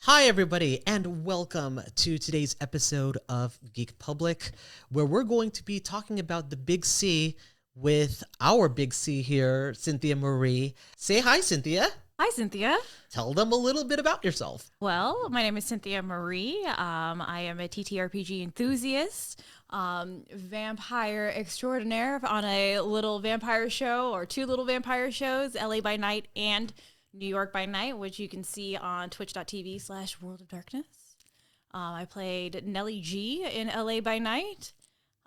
Hi, everybody, and welcome to today's episode of Geek Public, where we're going to be talking about the Big C with our Big C here, Cynthia Marie. Say hi, Cynthia. Hi, Cynthia. Tell them a little bit about yourself. Well, my name is Cynthia Marie. I am a TTRPG enthusiast, vampire extraordinaire on a little vampire show or two little vampire shows, LA by Night and New York by Night, which you can see on twitch.tv/World of Darkness. I played Nellie G in LA by Night,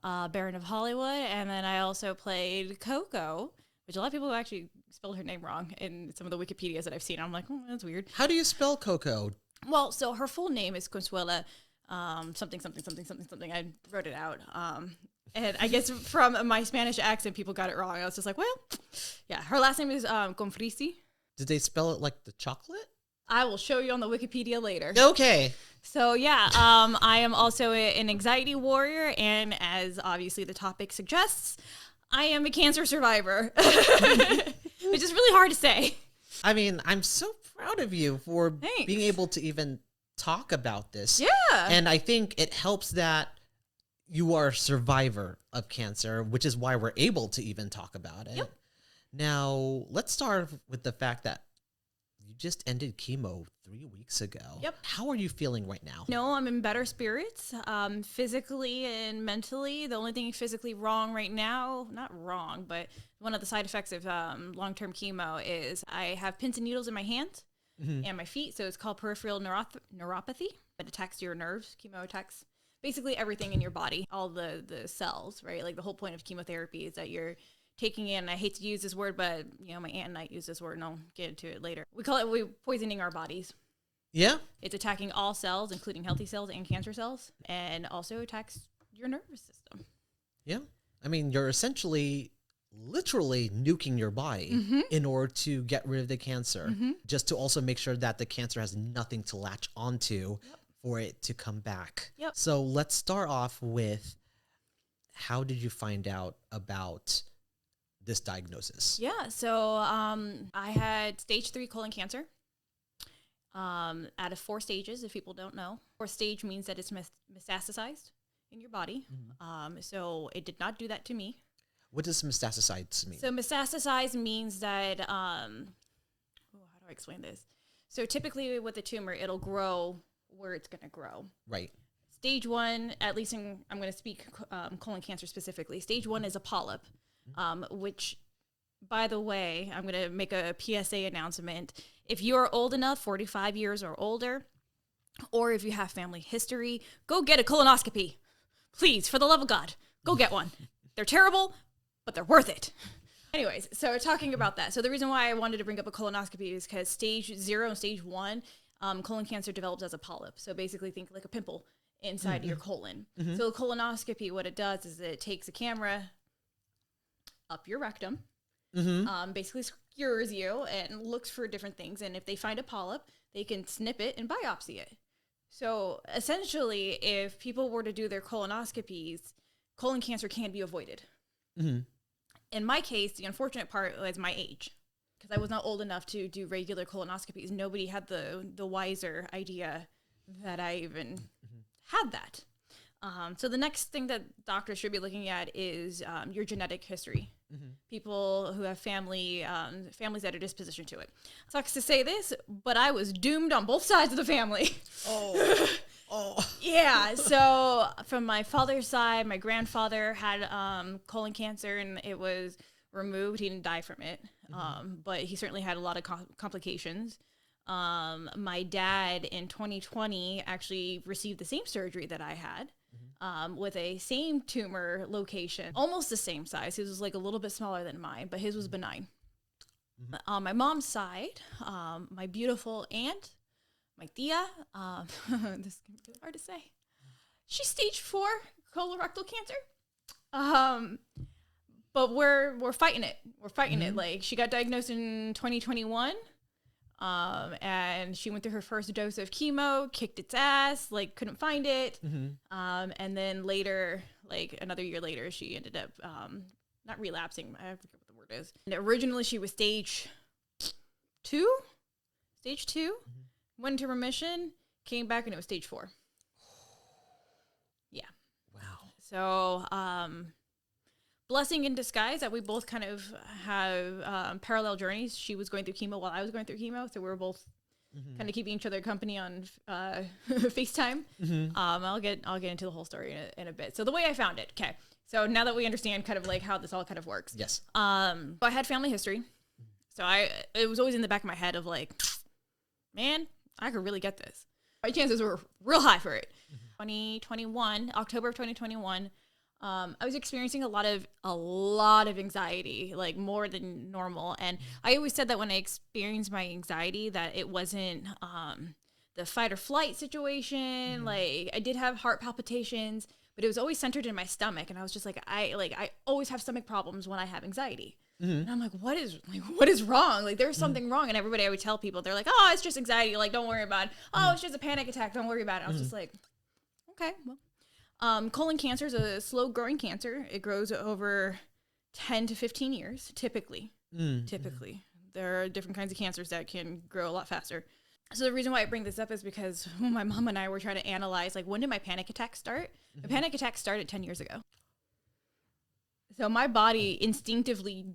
Baron of Hollywood, and then I also played Coco, which a lot of people actually spelled her name wrong in some of the Wikipedias that I've seen. I'm like, oh, that's weird. How do you spell Coco? Well, so her full name is Consuela something. I wrote it out. And I guess from my Spanish accent, people got it wrong. I was just like, well, yeah. Her last name is Confrisi. Did they spell it like the chocolate? I will show you on the Wikipedia later. Okay. So yeah, I am also an anxiety warrior, and as obviously the topic suggests, I am a cancer survivor, which is really hard to say. I mean, I'm so proud of you for Thanks. being able to even talk about this. Yeah. And I think it helps that you are a survivor of cancer, which is why we're able to even talk about it. Yep. Now, let's start with the fact that you just ended chemo 3 weeks ago. Yep. How are you feeling right now? No, I'm in better spirits, physically and mentally. The only thing physically wrong right now, not wrong, but one of the side effects of long-term chemo is I have pins and needles in my hands and my feet. So it's called peripheral neuropathy. It attacks your nerves. Chemo attacks basically everything in your body, all the cells, right? Like the whole point of chemotherapy is that you're taking in, I hate to use this word, but you know, my aunt and I use this word and I'll get into it later. We call it poisoning our bodies. Yeah. It's attacking all cells, including healthy cells and cancer cells, and also attacks your nervous system. Yeah. I mean, you're essentially literally nuking your body in order to get rid of the cancer, just to also make sure that the cancer has nothing to latch onto for it to come back. Yep. So let's start off with, how did you find out about this diagnosis? Yeah, so I had stage 3 colon cancer out of 4 stages, if people don't know. 4th stage means that it's metastasized in your body. So it did not do that to me. What does metastasized mean? So metastasized means that, how do I explain this? So typically with a tumor, it'll grow where it's going to grow. Right. Stage 1, at least I'm going to speak colon cancer specifically. Stage 1 is a polyp. Which, by the way, I'm going to make a PSA announcement. If you're old enough, 45 years or older, or if you have family history, go get a colonoscopy. Please, for the love of God, go get one. They're terrible, but they're worth it. Anyways, so talking about that. So the reason why I wanted to bring up a colonoscopy is because stage 0 and stage 1, colon cancer develops as a polyp. So basically think like a pimple inside your colon. So a colonoscopy, what it does is it takes a camera up your rectum, basically skewers you and looks for different things. And if they find a polyp, they can snip it and biopsy it. So essentially, if people were to do their colonoscopies, colon cancer can be avoided. In my case, the unfortunate part was my age, because I was not old enough to do regular colonoscopies. Nobody had the wiser idea that I even had that. So the next thing that doctors should be looking at is your genetic history. People who have families that are dispositioned to it. Sucks to say this, but I was doomed on both sides of the family. Oh. Yeah. So from my father's side, my grandfather had colon cancer and it was removed. He didn't die from it, but he certainly had a lot of complications. My dad in 2020 actually received the same surgery that I had. With a same tumor location, almost the same size. His was like a little bit smaller than mine, but his was benign. On my mom's side, my beautiful aunt, my tia, this is gonna be hard to say. She's stage 4 colorectal cancer. But we're fighting it. We're fighting it. Like, she got diagnosed in 2021. And she went through her first dose of chemo, kicked its ass, like couldn't find it. And then later, like another year later, she ended up, not relapsing. I forget what the word is. And originally she was stage 2, went into remission. Came back and it was stage 4. Yeah. Wow. So, blessing in disguise that we both kind of have parallel journeys. She was going through chemo while I was going through chemo, so we were both kind of keeping each other company on FaceTime. I'll get into the whole story in a bit. So the way I found it, okay. So now that we understand kind of like how this all kind of works, Yes. so I had family history, so it was always in the back of my head of like, man, I could really get this. My chances were real high for it. 2021, October of 2021. I was experiencing a lot of anxiety, like more than normal. And I always said that when I experienced my anxiety, that it wasn't the fight or flight situation. Like I did have heart palpitations, but it was always centered in my stomach. And I was just like, I always have stomach problems when I have anxiety. And I'm like, what is wrong? Like there's something wrong. And everybody I would tell people, they're like, oh, it's just anxiety. Like, don't worry about it. Oh, it's just a panic attack. Don't worry about it. I was just like, okay, well. Colon cancer is a slow-growing cancer. It grows over 10 to 15 years, typically. Typically. There are different kinds of cancers that can grow a lot faster. So the reason why I bring this up is because my mom and I were trying to analyze, like, when did my panic attack start? My panic attack started 10 years ago. So my body instinctively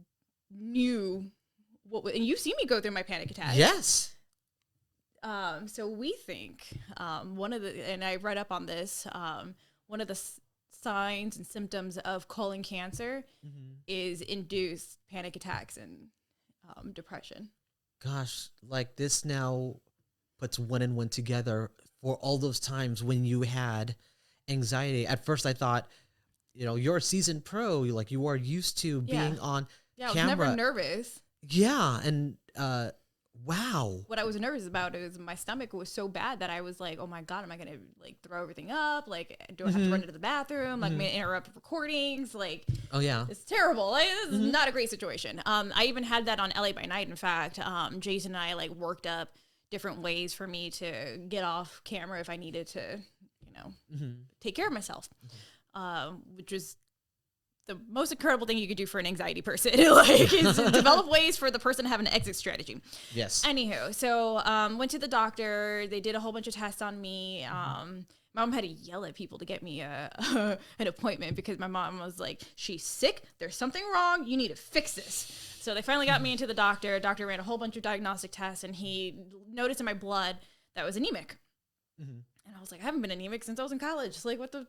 knew and you've seen me go through my panic attack. Yes. So we think and I read up on this, one of the signs and symptoms of colon cancer is induced panic attacks and depression. Gosh, like this now puts one and one together for all those times when you had anxiety. At first I thought, you're a seasoned pro, you are used to being on I was camera. never nervous. Yeah, and wow. What I was nervous about is my stomach was so bad that I was like, oh my God, am I going to like throw everything up? Like, do I have to run into the bathroom? Like, may I interrupt recordings? Like, oh yeah, it's terrible. Like, this is not a great situation. I even had that on LA by Night. In fact, Jason and I like worked up different ways for me to get off camera if I needed to, take care of myself, which was the most incredible thing you could do for an anxiety person, like, is develop ways for the person to have an exit strategy. Yes. Anywho, so went to the doctor. They did a whole bunch of tests on me. Mom had to yell at people to get me an appointment because my mom was like, she's sick. There's something wrong. You need to fix this. So they finally got me into the doctor. Doctor ran a whole bunch of diagnostic tests, and he noticed in my blood that I was anemic. And I was like, I haven't been anemic since I was in college. It's like, what the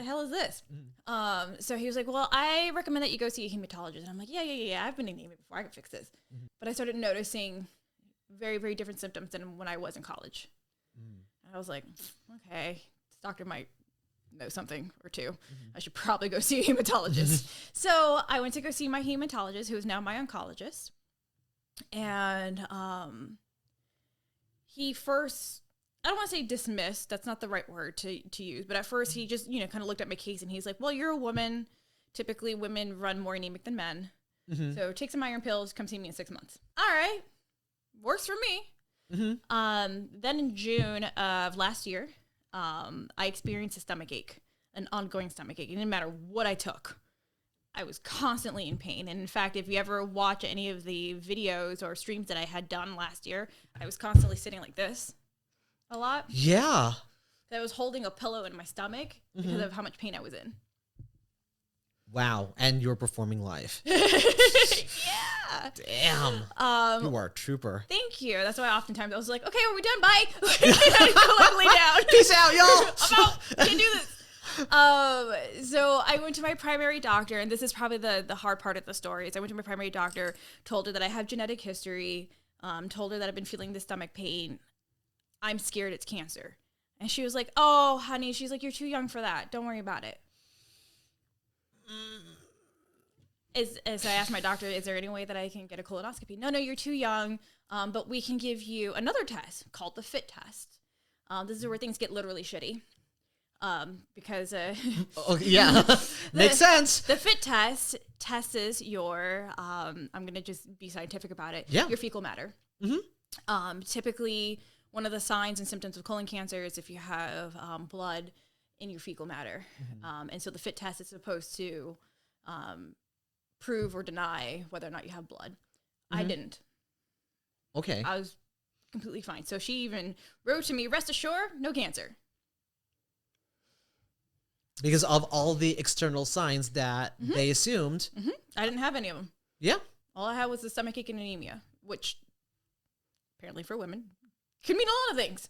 hell is this? So he was like, well, I recommend that you go see a hematologist. And I'm like, yeah. I've been anemic before. I can fix this. But I started noticing very, very different symptoms than when I was in college. And I was like, okay, this doctor might know something or two. I should probably go see a hematologist. So I went to go see my hematologist, who is now my oncologist. And he first, I don't want to say dismissed, that's not the right word to use, but at first he just, kind of looked at my case and he's like, well, you're a woman. Typically women run more anemic than men. So take some iron pills, come see me in 6 months. All right. Works for me. Then in June of last year, I experienced a stomach ache, an ongoing stomach ache. It didn't matter what I took. I was constantly in pain. And in fact, if you ever watch any of the videos or streams that I had done last year, I was constantly sitting like this a lot. Yeah. I was holding a pillow in my stomach because of how much pain I was in. Wow. And you're performing live. Yeah. Damn. You are a trooper. Thank you. That's why oftentimes I was like, okay, are we done? Bye. I lay down. Peace out, y'all. I'm out. Can't do this. So I went to my primary doctor, and this is probably the hard part of the story. Is I went to my primary doctor, told her that I have genetic history, told her that I've been feeling the stomach pain. I'm scared it's cancer. And she was like, oh, honey, she's like, you're too young for that. Don't worry about it. As I asked my doctor, is there any way that I can get a colonoscopy? No, you're too young, but we can give you another test called the FIT test. This is where things get literally shitty. Because makes sense. The FIT test tests your, I'm going to just be scientific about it, your fecal matter. Typically, one of the signs and symptoms of colon cancer is if you have blood in your fecal matter. And so the FIT test is supposed to prove or deny whether or not you have blood. I didn't. Okay. I was completely fine. So she even wrote to me, rest assured, no cancer. Because of all the external signs that they assumed. I didn't have any of them. Yeah. All I had was the stomachache and anemia, which apparently for women could mean a lot of things.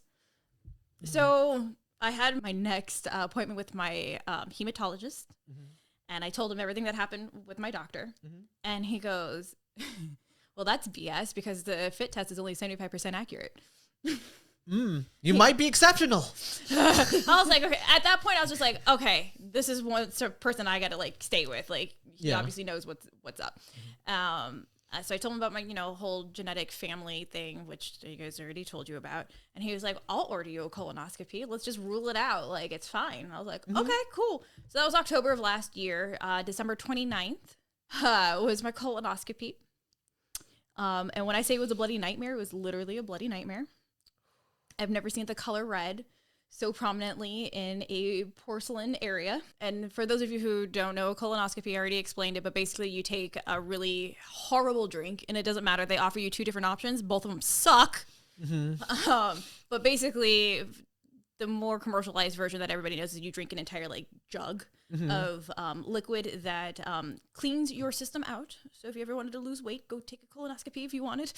So I had my next appointment with my hematologist, and I told him everything that happened with my doctor. And he goes, well, that's BS because the FIT test is only 75% accurate. You might be exceptional. I was like, okay. At that point, I was just like, okay, this is one sort of person I got to like stay with. Like, he obviously knows what's up. So I told him about my, whole genetic family thing, which you guys already told you about. And he was like, I'll order you a colonoscopy. Let's just rule it out. Like, it's fine. I was like, okay, cool. So that was October of last year. December 29th was my colonoscopy. And when I say it was a bloody nightmare, it was literally a bloody nightmare. I've never seen the color red so prominently in a porcelain area. And for those of you who don't know, colonoscopy, I already explained it, but basically you take a really horrible drink, and it doesn't matter. They offer you 2 different options. Both of them suck. But basically, the more commercialized version that everybody knows is you drink an entire jug of liquid that cleans your system out. So if you ever wanted to lose weight, go take a colonoscopy if you wanted.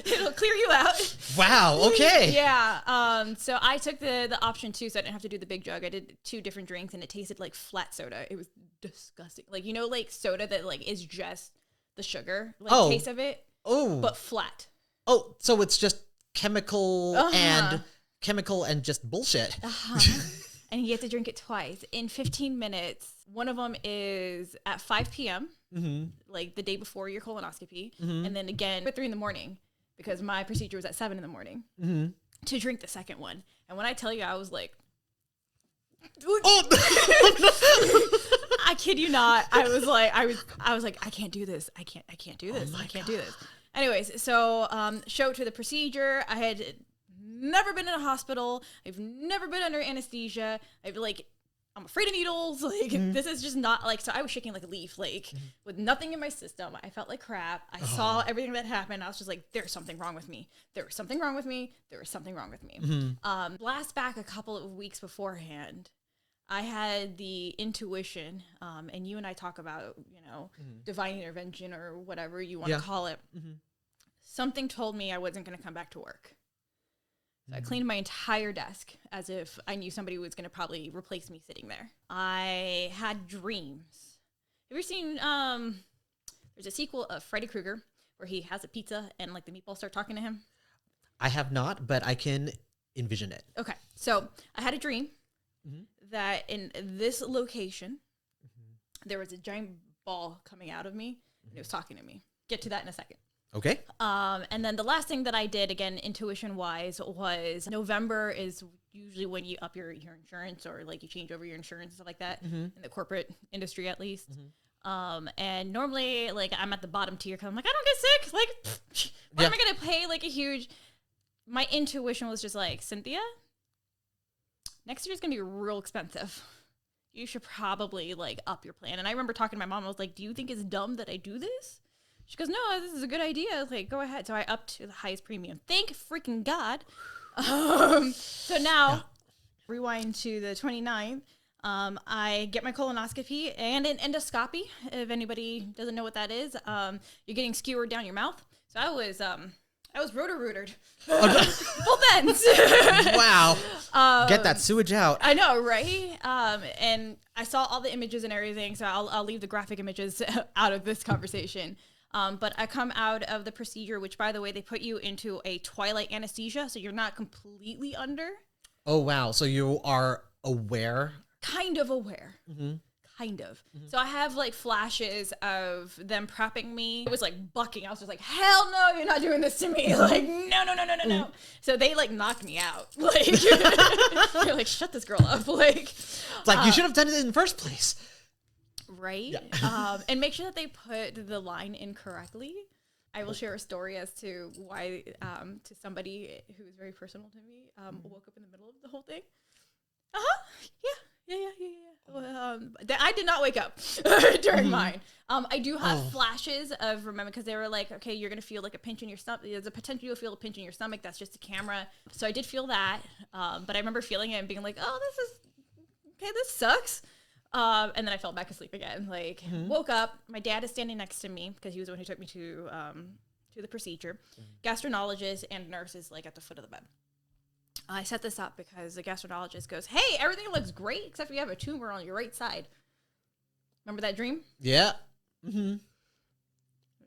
It'll clear you out. Wow. Okay. Yeah. So I took the option 2, so I didn't have to do the big jug. I did 2 different drinks, and it tasted like flat soda. It was disgusting. Soda that is just the sugar, taste of it. Oh. But flat. Oh, so it's just chemical and just bullshit. And you have to drink it twice in 15 minutes. One of them is at 5 p.m., the day before your colonoscopy, and then again at 3 in the morning, because my procedure was at 7 in the morning, to drink the second one. And when I tell you, I was like, oh. I kid you not. I was like, I can't do this. I can't do this. I can't do this. Anyways, so show to the procedure. I had never been in a hospital. I've never been under anesthesia. I'm afraid of needles. This is just not so I was shaking like a leaf, with nothing in my system. I felt like crap. I saw everything that happened. I was just like, there's something wrong with me. There was something wrong with me. There was something wrong with me. Blast back a couple of weeks beforehand, I had the intuition, and you and I talk about, divine intervention or whatever you want to call it. Something told me I wasn't going to come back to work. So I cleaned my entire desk as if I knew somebody was going to probably replace me sitting there. I had dreams. Have you ever seen, there's a sequel of Freddy Krueger where he has a pizza and the meatballs start talking to him? I have not, but I can envision it. Okay. So I had a dream that in this location, there was a giant ball coming out of me and it was talking to me. Get to that in a second. Okay. And then the last thing that I did, again, intuition-wise, was November is usually when you up your insurance or you change over your insurance and stuff like that in the corporate industry, at least. And normally, I'm at the bottom tier because I'm I don't get sick. Why am I going to pay a huge... My intuition was just Cynthia, next year's going to be real expensive. You should probably up your plan. And I remember talking to my mom. I was like, do you think it's dumb that I do this? She goes, no, this is a good idea. I was go ahead. So I upped to the highest premium. Thank freaking God. So now, rewind to the 29th. I get my colonoscopy and an endoscopy. If anybody doesn't know what that is, you're getting skewered down your mouth. So I was roto-rootered. Both ends. Wow. Get that sewage out. I know, right? And I saw all the images and everything, so I'll leave the graphic images out of this conversation. But I come out of the procedure, which, by the way, they put you into a twilight anesthesia, so you're not completely under. Oh, wow. So you are aware? Kind of aware. Kind of. So I have flashes of them prepping me. It was bucking. I was just hell no, you're not doing this to me. No. So they knocked me out. They're shut this girl up. You should have done it in the first place. Right? Yeah. And make sure that they put the line in correctly. I will share a story as to why, to somebody who was very personal to me, woke up in the middle of the whole thing. I did not wake up during mine. I do have flashes of remember because they were like, okay, you're gonna feel like a pinch in your stomach. There's a potential you'll feel a pinch in your stomach. That's just a camera. So I did feel that, but I remember feeling it and being like, oh, this sucks. And then I fell back asleep again. Like woke up. My dad is standing next to me because he was the one who took me to the procedure. Gastroenterologist and nurse is like at the foot of the bed. I set this up because the gastroenterologist goes, hey, everything looks great except for you have a tumor on your right side. Remember that dream? Yeah.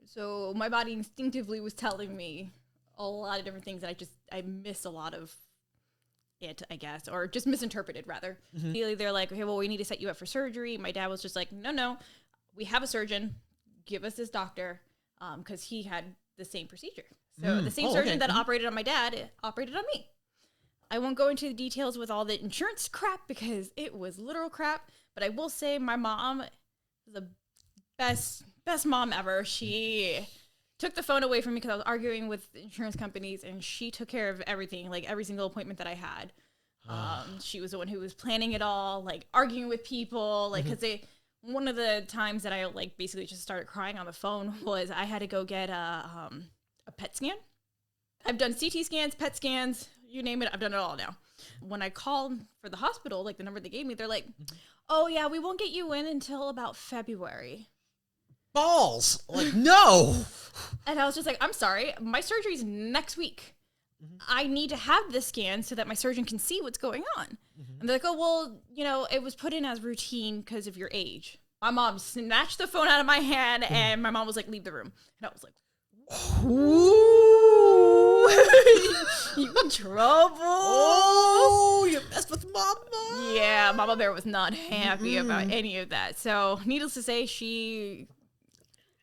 So my body instinctively was telling me a lot of different things that I missed a lot of it, I guess, or just misinterpreted rather. They're like, okay, well, we need to set you up for surgery. My dad was just like, no, we have a surgeon. Give us this doctor because he had the same procedure. So the same surgeon that operated on my dad operated on me. I won't go into the details with all the insurance crap because it was literal crap, but I will say my mom is the best mom ever. She took the phone away from me because I was arguing with insurance companies, and she took care of everything, like every single appointment that I had. She was the one who was planning it all, like arguing with people, like because one of the times that I like basically just started crying on the phone was I had to go get a PET scan. I've done CT scans, PET scans, you name it, I've done it all now. When I called for the hospital, like the number they gave me, they're like, oh yeah, we won't get you in until about February. Balls! Like, no! And I was just like, I'm sorry, my surgery's next week. I need to have this scan so that my surgeon can see what's going on. And they're like, oh, well, it was put in as routine because of your age. My mom snatched the phone out of my hand and my mom was like, leave the room. And I was like, ooh, you in trouble? Oh, you messed with Mama. Yeah, Mama Bear was not happy about any of that. So, needless to say, she's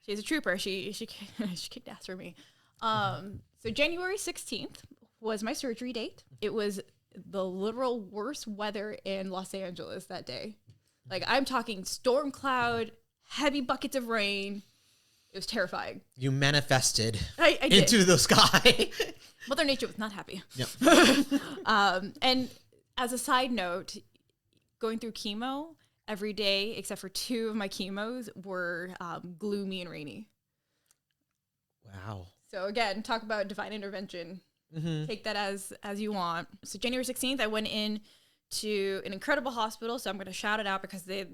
a trooper. She kicked ass for me. So January 16th was my surgery date. It was the literal worst weather in Los Angeles that day. Like, I'm talking storm cloud, heavy buckets of rain. It was terrifying. You manifested I did. into the sky. Mother Nature was not happy. Yep. And as a side note, going through chemo every day, except for 2 of my chemos, were gloomy and rainy. Wow. So again, talk about divine intervention. Take that as you want. So January 16th, I went in to an incredible hospital. So I'm going to shout it out because the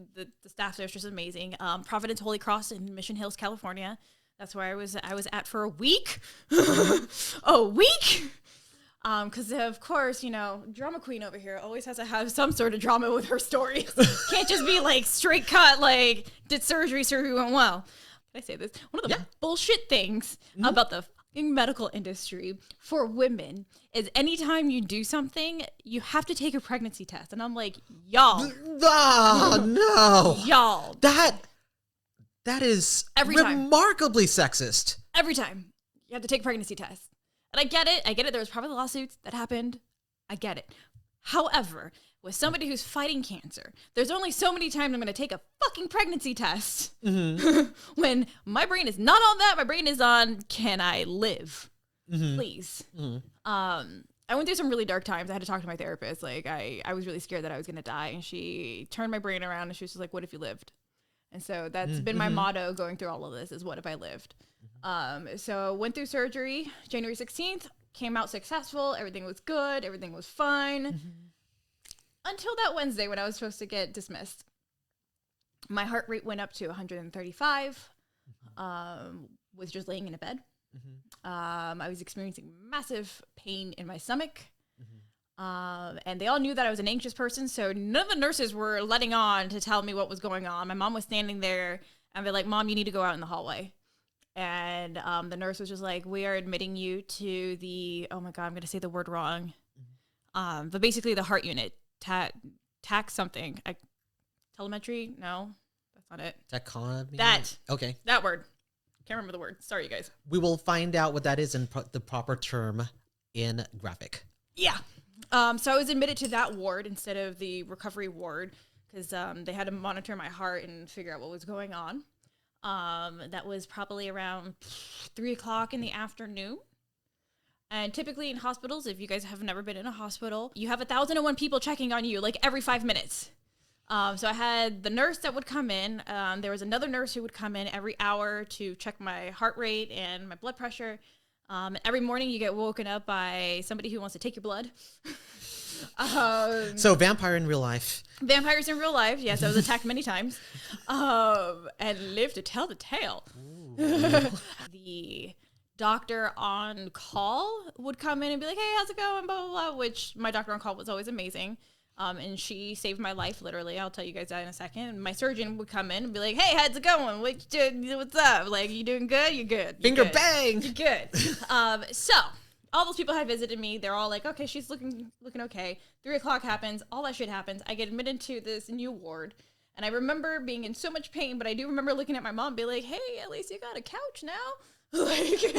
staff there is just amazing. Providence Holy Cross in Mission Hills, California. That's where I was at for a week. A week. Because of course, drama queen over here always has to have some sort of drama with her stories. Can't just be like straight cut, like did surgery went well. Can I say this? One of the bullshit things about the fucking medical industry for women is anytime you do something, you have to take a pregnancy test. And I'm like, y'all. Oh, no. Y'all. That is every time remarkably sexist. Every time you have to take a pregnancy test. And I get it. There was probably lawsuits that happened. I get it. However, with somebody who's fighting cancer, there's only so many times I'm going to take a fucking pregnancy test when my brain is not on that. My brain is on, can I live? Please. I went through some really dark times. I had to talk to my therapist. Like I was really scared that I was going to die. And she turned my brain around and she was just like, what if you lived? And so that's been my motto going through all of this is what if I lived? So went through surgery January 16th, came out successful. Everything was good. Everything was fine. Until that Wednesday when I was supposed to get dismissed. My heart rate went up to 135. Was just laying in a bed. I was experiencing massive pain in my stomach. And they all knew that I was an anxious person, so none of the nurses were letting on to tell me what was going on. My mom was standing there, and they're like, Mom, you need to go out in the hallway. And the nurse was just like, we are admitting you to the, oh my God, I'm going to say the word wrong. But basically the heart unit. TAC something. Telemetry? No, that's not it. Tachotomy? Okay. That word. Can't remember the word. Sorry, you guys. We will find out what that is in the proper term in graphic. Yeah. So I was admitted to that ward instead of the recovery ward because they had to monitor my heart and figure out what was going on. That was probably around 3:00 in the afternoon. And typically in hospitals, if you guys have never been in a hospital, you have 1,001 people checking on you like every 5 minutes. So I had the nurse that would come in. There was another nurse who would come in every hour to check my heart rate and my blood pressure. Every morning you get woken up by somebody who wants to take your blood. So vampire in real life. Vampires in real life. Yes, I was attacked many times. And live to tell the tale. The doctor on call would come in and be like, hey, how's it going? Blah, blah, blah, which my doctor on call was always amazing. And she saved my life, literally. I'll tell you guys that in a second. My surgeon would come in and be like, hey, how's it going? What's up? Like, you doing good? You good? Finger bang! You're good. So all those people had visited me. They're all like, okay, she's looking okay. 3 o'clock happens. All that shit happens. I get admitted to this new ward. And I remember being in so much pain, but I do remember looking at my mom and be like, hey, at least you got a couch now. Like...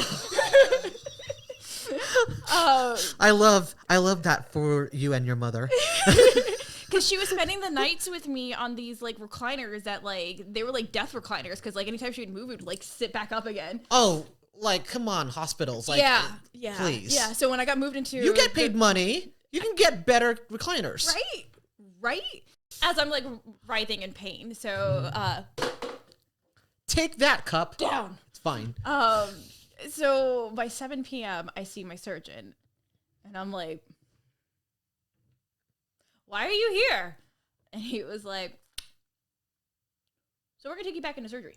I love that for you and your mother. Because she was spending the nights with me on these like recliners that like they were like death recliners. Because like anytime she would move, it would like sit back up again. Oh, like come on, hospitals, like yeah, please, yeah. So when I got moved into, you get paid money, you can get better recliners, right. As I'm like writhing in pain, so take that cup down. It's fine. So by 7 p.m., I see my surgeon, and I'm like, why are you here? And he was like, so we're going to take you back into surgery.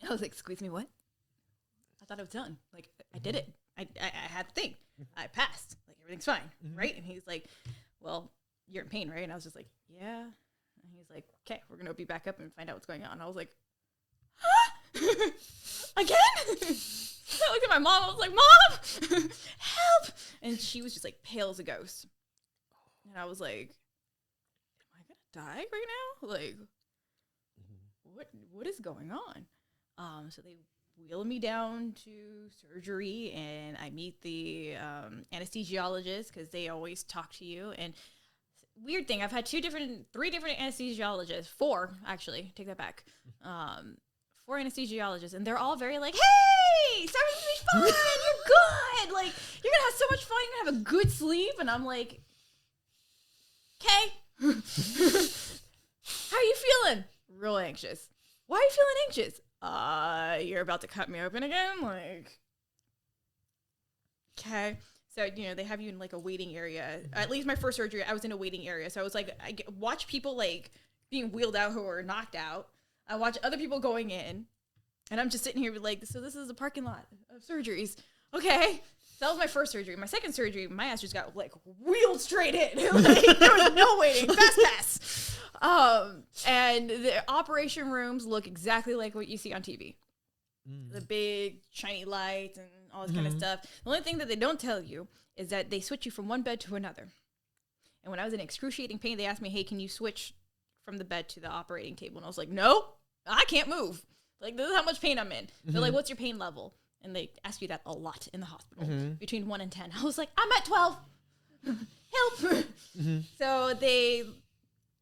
I was like, excuse me, what? I thought I was done. Like, I did it. I had the thing. I passed. Like, everything's fine, right? And he's like, well, you're in pain, right? And I was just like, yeah. And he's like, okay, we're going to be back up and find out what's going on. I was like, huh? Again? I looked at my mom. I was like, Mom, help! And she was just like pale as a ghost. And I was like, am I gonna die right now? Like, what is going on? So they wheel me down to surgery, and I meet the anesthesiologist because they always talk to you. And weird thing, I've had 3 different anesthesiologists, 4 actually. Take that back. 4 anesthesiologists, and they're all very like, hey, surgery's gonna be fun, you're good, like, you're gonna have so much fun, you're gonna have a good sleep. And I'm like, okay. How are you feeling? Real anxious. Why are you feeling anxious? You're about to cut me open again? Like, okay. So, they have you in like a waiting area. At least my first surgery, I was in a waiting area. So I was like, watch people like being wheeled out who are knocked out. I watch other people going in, and I'm just sitting here like, so this is a parking lot of surgeries. Okay. So that was my first surgery. My second surgery, my ass just got like wheeled straight in. Like, there was no waiting. Fast pass. And the operation rooms look exactly like what you see on TV. The big shiny lights and all this kind of stuff. The only thing that they don't tell you is that they switch you from one bed to another. And when I was in excruciating pain, they asked me, hey, can you switch from the bed to the operating table? And I was like, no, I can't move. Like, this is how much pain I'm in. They're like, what's your pain level? And they ask you that a lot in the hospital, between 1 and 10. I was like, I'm at 12. Help. So they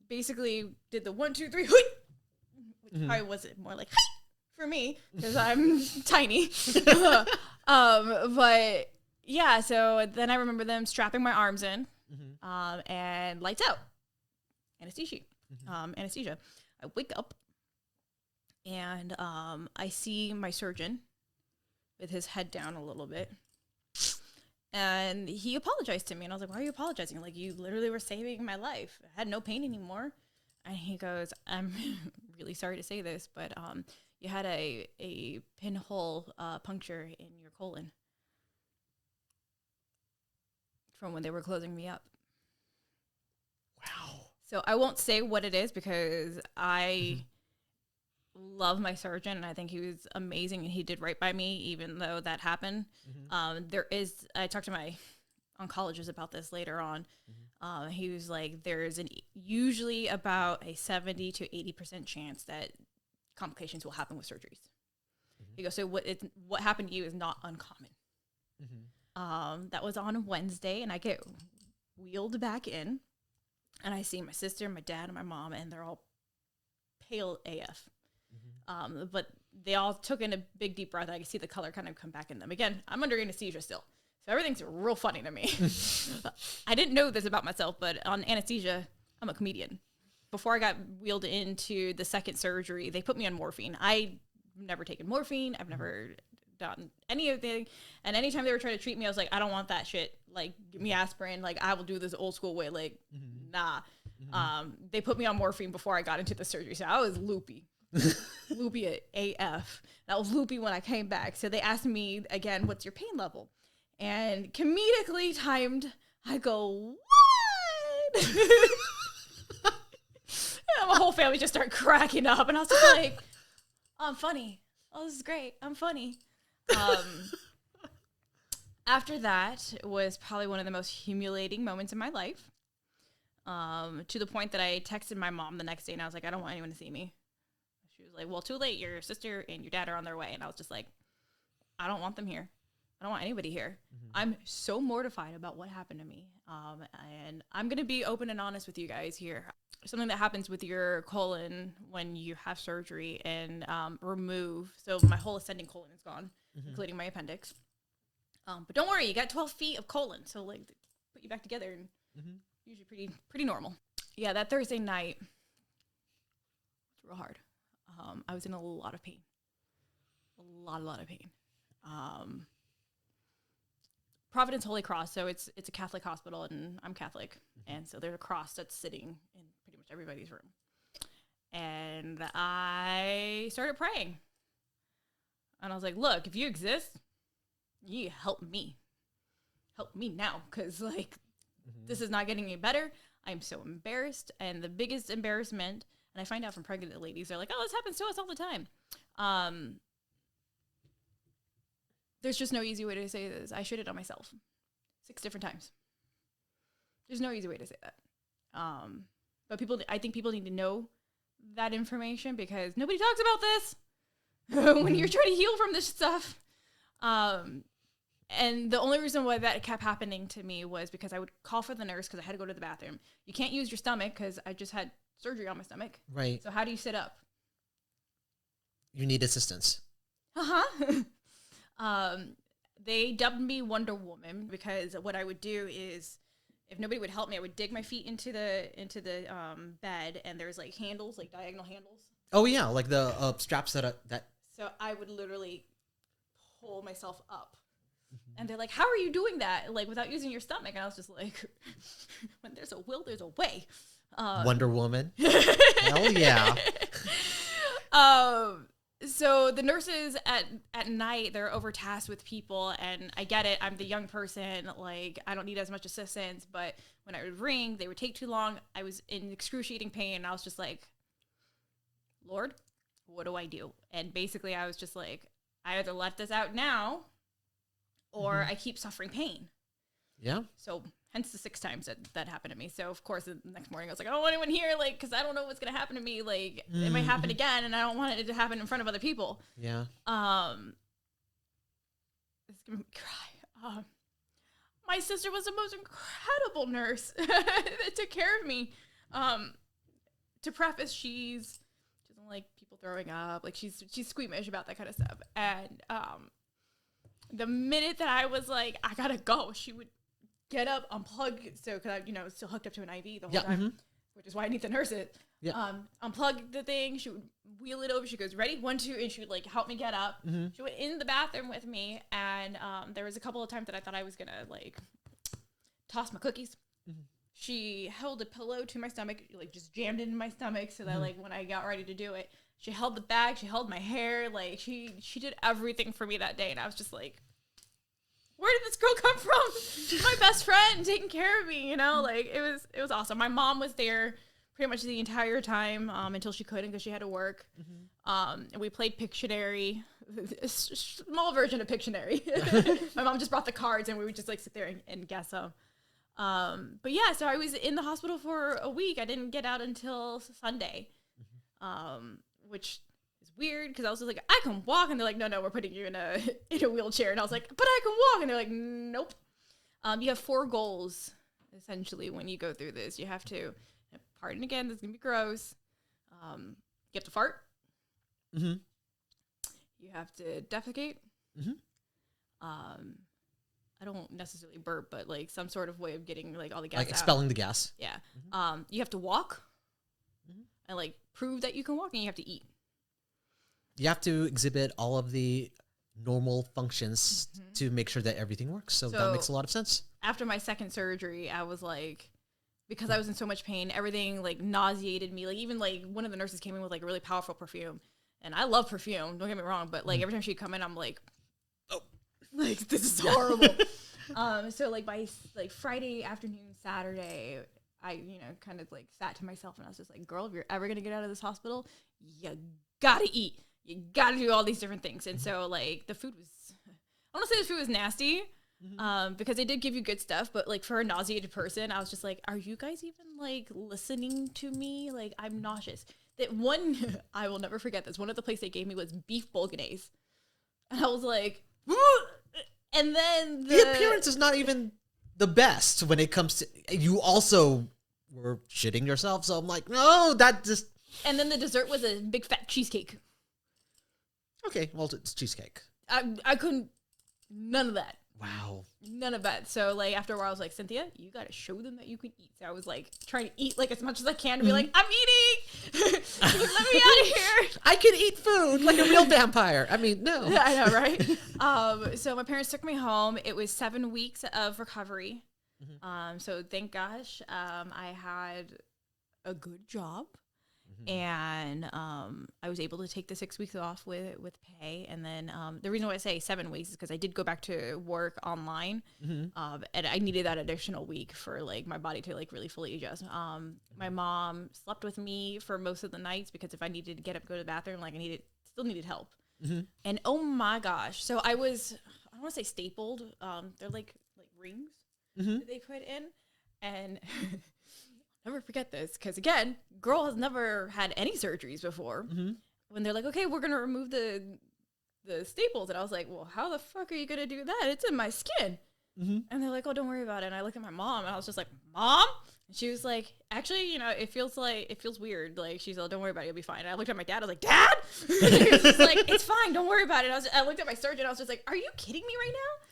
basically did the 1, 2, 3, which probably wasn't more like for me because I'm tiny. But yeah, so then I remember them strapping my arms in and lights out. Anesthesia. Anesthesia. I wake up and I see my surgeon with his head down a little bit. And he apologized to me. And I was like, why are you apologizing? Like, you literally were saving my life. I had no pain anymore. And he goes, I'm really sorry to say this, but you had a pinhole puncture in your colon from when they were closing me up. Wow. So I won't say what it is because I love my surgeon and I think he was amazing and he did right by me even though that happened. I talked to my oncologist about this later on. He was like, there's usually about a 70 to 80% chance that complications will happen with surgeries. He goes, so what happened to you is not uncommon. That was on a Wednesday and I get wheeled back in. And I see my sister, my dad, and my mom, and they're all pale AF. But they all took in a big, deep breath. I can see the color kind of come back in them. Again, I'm under anesthesia still. So everything's real funny to me. I didn't know this about myself, but on anesthesia, I'm a comedian. Before I got wheeled into the second surgery, they put me on morphine. I've never taken morphine. I've never done any of the, and anytime they were trying to treat me, I was like, I don't want that shit. Like, give me aspirin. Like, I will do this old school way. Like, nah. They put me on morphine before I got into the surgery. So I was loopy. Loopy at AF. That was loopy when I came back. So they asked me again, what's your pain level? And comedically timed, I go, what? And my whole family just started cracking up. And I was just like, oh, I'm funny. Oh, this is great. I'm funny. After that was probably one of the most humiliating moments in my life. To the point that I texted my mom the next day and I was like, I don't want anyone to see me. She was like, well, too late. Your sister and your dad are on their way. And I was just like, I don't want them here. I don't want anybody here. I'm so mortified about what happened to me. And I'm going to be open and honest with you guys here. Something that happens with your colon when you have surgery and remove. So my whole ascending colon is gone, including my appendix. But don't worry, you got 12 feet of colon. So like put you back together and usually pretty normal. Yeah, that Thursday night, it's real hard. I was in a lot of pain. A lot of pain. Providence Holy Cross, so it's a Catholic hospital, and I'm Catholic, and so there's a cross that's sitting in pretty much everybody's room. And I started praying, and I was like, "Look, if you exist, you help me now, because like this is not getting any better. I'm so embarrassed, and the biggest embarrassment." And I find out from pregnant ladies, they're like, "Oh, this happens to us all the time." There's just no easy way to say this. I shit it on myself 6 different times. There's no easy way to say that. But I think people need to know that information because nobody talks about this when you're trying to heal from this stuff. And the only reason why that kept happening to me was because I would call for the nurse because I had to go to the bathroom. You can't use your stomach because I just had surgery on my stomach. Right. So how do you sit up? You need assistance. They dubbed me Wonder Woman because what I would do is, if nobody would help me, I would dig my feet into the bed, and there's like handles, like diagonal handles. Oh yeah, like the straps that. So I would literally pull myself up, and they're like, "How are you doing that? Like without using your stomach?" And I was just like, "When there's a will, there's a way." Wonder Woman. Hell yeah. So the nurses at night, they're overtasked with people, and I get it. I'm the young person. Like, I don't need as much assistance. But when I would ring, they would take too long. I was in excruciating pain, and I was just like, Lord, what do I do? And basically, I was just like, I either let this out now, or I keep suffering pain. Yeah. So hence the 6 times that happened to me. So of course the next morning I was like, I don't want anyone here, like, because I don't know what's gonna happen to me. Like it might happen again, and I don't want it to happen in front of other people. Yeah. It's gonna cry. My sister was the most incredible nurse that took care of me. To preface, she doesn't like people throwing up. Like she's squeamish about that kind of stuff. And the minute that I was like, I gotta go, she would get up, unplug, so because I, still hooked up to an IV the whole time, which is why I need to nurse it. Yeah. Unplug the thing. She would wheel it over. She goes, ready, 1, 2, and she would like help me get up. She went in the bathroom with me, and there was a couple of times that I thought I was gonna like toss my cookies. She held a pillow to my stomach, like just jammed it in my stomach, so that like when I got ready to do it, she held the bag, she held my hair, like she did everything for me that day, and I was just like, where did this girl come from? She's my best friend, taking care of me, like it was awesome. My mom was there pretty much the entire time until she couldn't because she had to work. And we played Pictionary, a small version of Pictionary. My mom just brought the cards and we would just like sit there and guess them. But yeah, so I was in the hospital for a week. I didn't get out until Sunday, which weird because I was just like, I can walk, and they're like, no, we're putting you in a wheelchair, and I was like, but I can walk, and they're like, nope. You have 4 goals essentially when you go through this. You have to, pardon again, this is gonna be gross. You have to fart. You have to defecate. I don't necessarily burp, but like some sort of way of getting like all the gas Like out. expelling the gas. Yeah. You have to walk and like prove that you can walk, and you have to eat. You have to exhibit all of the normal functions to make sure that everything works. So that makes a lot of sense. After my second surgery, I was like, because I was in so much pain, everything like nauseated me. Like even like one of the nurses came in with like a really powerful perfume, and I love perfume. Don't get me wrong, but like every time she'd come in, I'm like, oh, like this is horrible. So like by like Friday afternoon, Saturday, I kind of like sat to myself and I was just like, girl, if you're ever gonna get out of this hospital, you gotta eat. You gotta do all these different things. And so like the food was, I don't want to say the food was nasty. Because they did give you good stuff, but like for a nauseated person, I was just like, are you guys even like listening to me? Like I'm nauseous. That one, I will never forget this. One of the places they gave me was beef bolognese. And I was like, and then the appearance is not even the best when it comes to, you also were shitting yourself. So I'm like, no, that just. And then the dessert was a big fat cheesecake. Okay, well, it's cheesecake. I couldn't, none of that. Wow. None of that. So like after a while I was like, Cynthia, you gotta show them that you can eat. So I was like trying to eat like as much as I can to be like, I'm eating. Let me out of here. I can eat food like a real vampire. I mean, no. I know, right? So my parents took me home. It was 7 weeks of recovery. So thank gosh, I had a good job. And I was able to take the 6 weeks off with pay. And then the reason why I say 7 weeks is because I did go back to work online. And I needed that additional week for like my body to like really fully adjust. My mom slept with me for most of the nights because if I needed to get up, go to the bathroom, like still needed help. And oh my gosh. So I don't want to say stapled. They're like rings that they put in. And never forget this because again, girl has never had any surgeries before. When they're like, okay, we're gonna remove the staples, and I was like, well, how the fuck are you gonna do that? It's in my skin. And they're like, oh, don't worry about it. And I looked at my mom and I was just like, Mom? And she was like, actually, it feels weird. Like she's like, don't worry about it, you'll be fine. And I looked at my dad, I was like, Dad? And he was just like, it's fine, don't worry about it. I looked at my surgeon, I was just like, are you kidding me right now?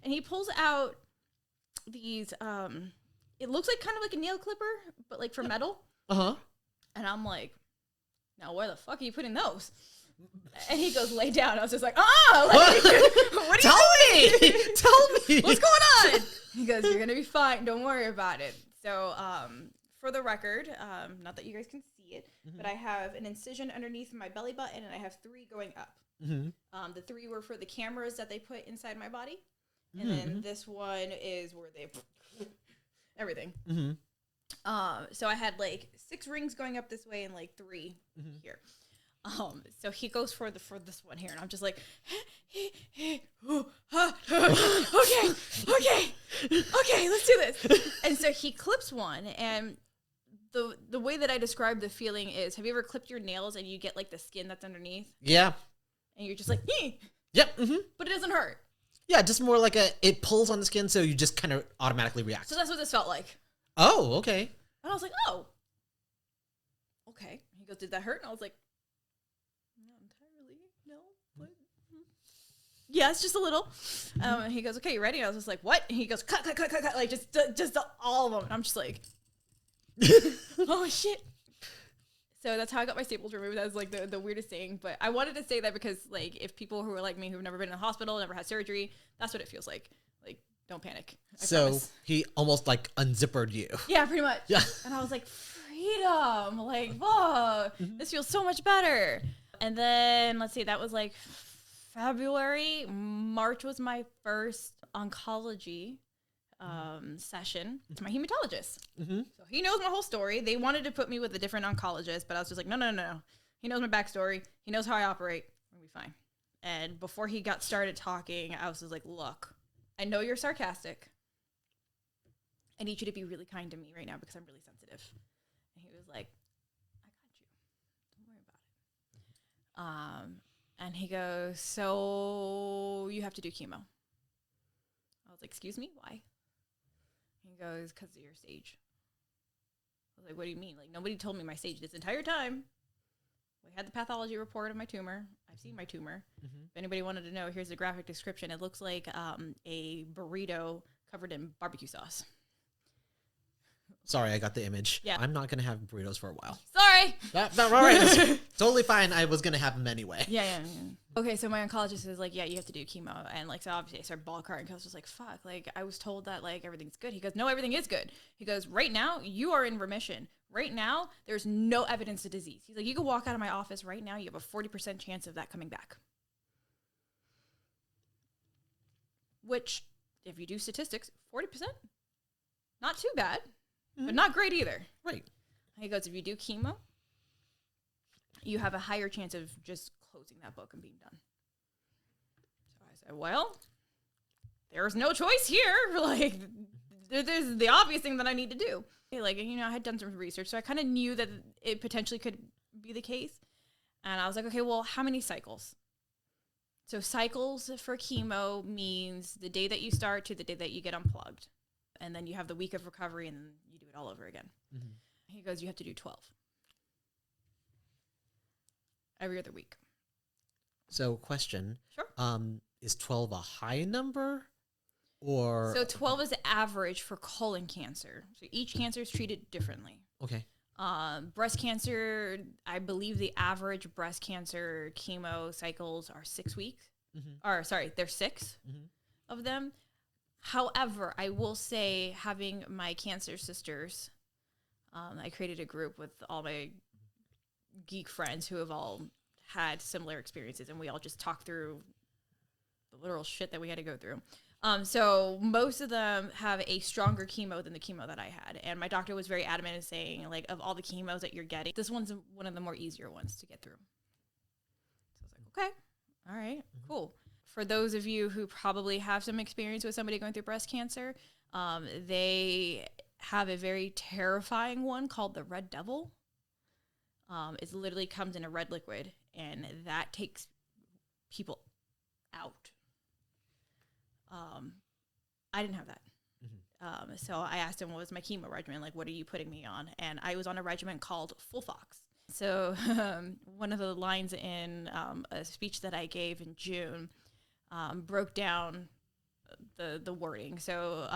And he pulls out these it looks like kind of like a nail clipper, but like for metal. And I'm like, now where the fuck are you putting those? And he goes, lay down. I was just like, like, what are Tell you me! Tell me! What's going on? He goes, you're going to be fine. Don't worry about it. So for the record, not that you guys can see it, but I have an incision underneath my belly button and I have 3 going up. The 3 were for the cameras that they put inside my body. And then this one is where they everything. So I had like 6 rings going up this way and like 3 here. So he goes for this one here, and I'm just like, okay, let's do this. And so he clips one, and the way that I describe the feeling is, have you ever clipped your nails and you get like the skin that's underneath? Yeah. And you're just like, Yep. But it doesn't hurt. Yeah, just more like it pulls on the skin, so you just kind of automatically react. So that's what this felt like. Oh, okay. And I was like, oh, okay. He goes, did that hurt? And I was like, not entirely, no. But, yeah, it's just a little. And he goes, okay, you ready? And I was just like, what? And he goes, cut, like just all of them. And I'm just like, oh shit. So that's how I got my staples removed. That was like the weirdest thing. But I wanted to say that because like if people who are like me who've never been in the hospital, never had surgery, that's what it feels like. Like, don't panic. I promise. He almost like unzippered you. Yeah, pretty much. Yeah. And I was like, freedom. Like, whoa, this feels so much better. And then let's see, that was like February. March was my first oncology session to my hematologist. So he knows my whole story. They wanted to put me with a different oncologist, but I was just like, no. He knows my backstory. He knows how I operate. We'll be fine. And before he got started talking, I was just like, look, I know you're sarcastic. I need you to be really kind to me right now because I'm really sensitive. And he was like, I got you. Don't worry about it. And he goes, so you have to do chemo. I was like, excuse me, why? He goes, because of your stage. I was like, what do you mean? Like, nobody told me my stage this entire time We had the pathology report of my tumor. I've seen my tumor. If anybody wanted to know, here's the graphic description. It looks like a burrito covered in barbecue sauce. Sorry, I got the image. Yeah. I'm not going to have burritos for a while. Sorry. All right. That's totally fine. I was going to have them anyway. Yeah. Okay, so my oncologist is like, yeah, you have to do chemo. And like, so obviously I started ball crying because I was just like, fuck, like I was told that like everything's good. He goes, no, everything is good. He goes, right now you are in remission. Right now, there's no evidence of disease. He's like, you can walk out of my office right now. You have a 40% chance of that coming back. Which, if you do statistics, 40%, not too bad, but not great either. Right. He goes, if you do chemo, you have a higher chance of just closing that book and being done. So I said, well, there's no choice here. Like, there's the obvious thing that I need to do. Like, you know, I had done some research, so I kind of knew that it potentially could be the case. And I was like, okay, well, how many cycles? So cycles for chemo means the day that you start to the day that you get unplugged. And then you have the week of recovery and you do it all over again. He goes, you have to do 12. Every other week. So question. Sure. Is 12 a high number? Or So 12 is the average for colon cancer. So each cancer is treated differently. Okay. Breast cancer, I believe the average breast cancer chemo cycles are 6 weeks. Or sorry, there's 6 of them. However, I will say, having my cancer sisters, I created a group with all my geek friends who have all had similar experiences, and we all just talked through the literal shit that we had to go through. So most of them have a stronger chemo than the chemo that I had. And my doctor was very adamant in saying, like, of all the chemos that you're getting, this one's one of the more easier ones to get through. So I was like, okay, all right, cool. For those of you who probably have some experience with somebody going through breast cancer, they have a very terrifying one called the Red Devil. It literally comes in a red liquid, and that takes people out. I didn't have that. So I asked him, what was my chemo regimen? Like, what are you putting me on? And I was on a regimen called Full Fox. So one of the lines in a speech that I gave in June broke down the wording. So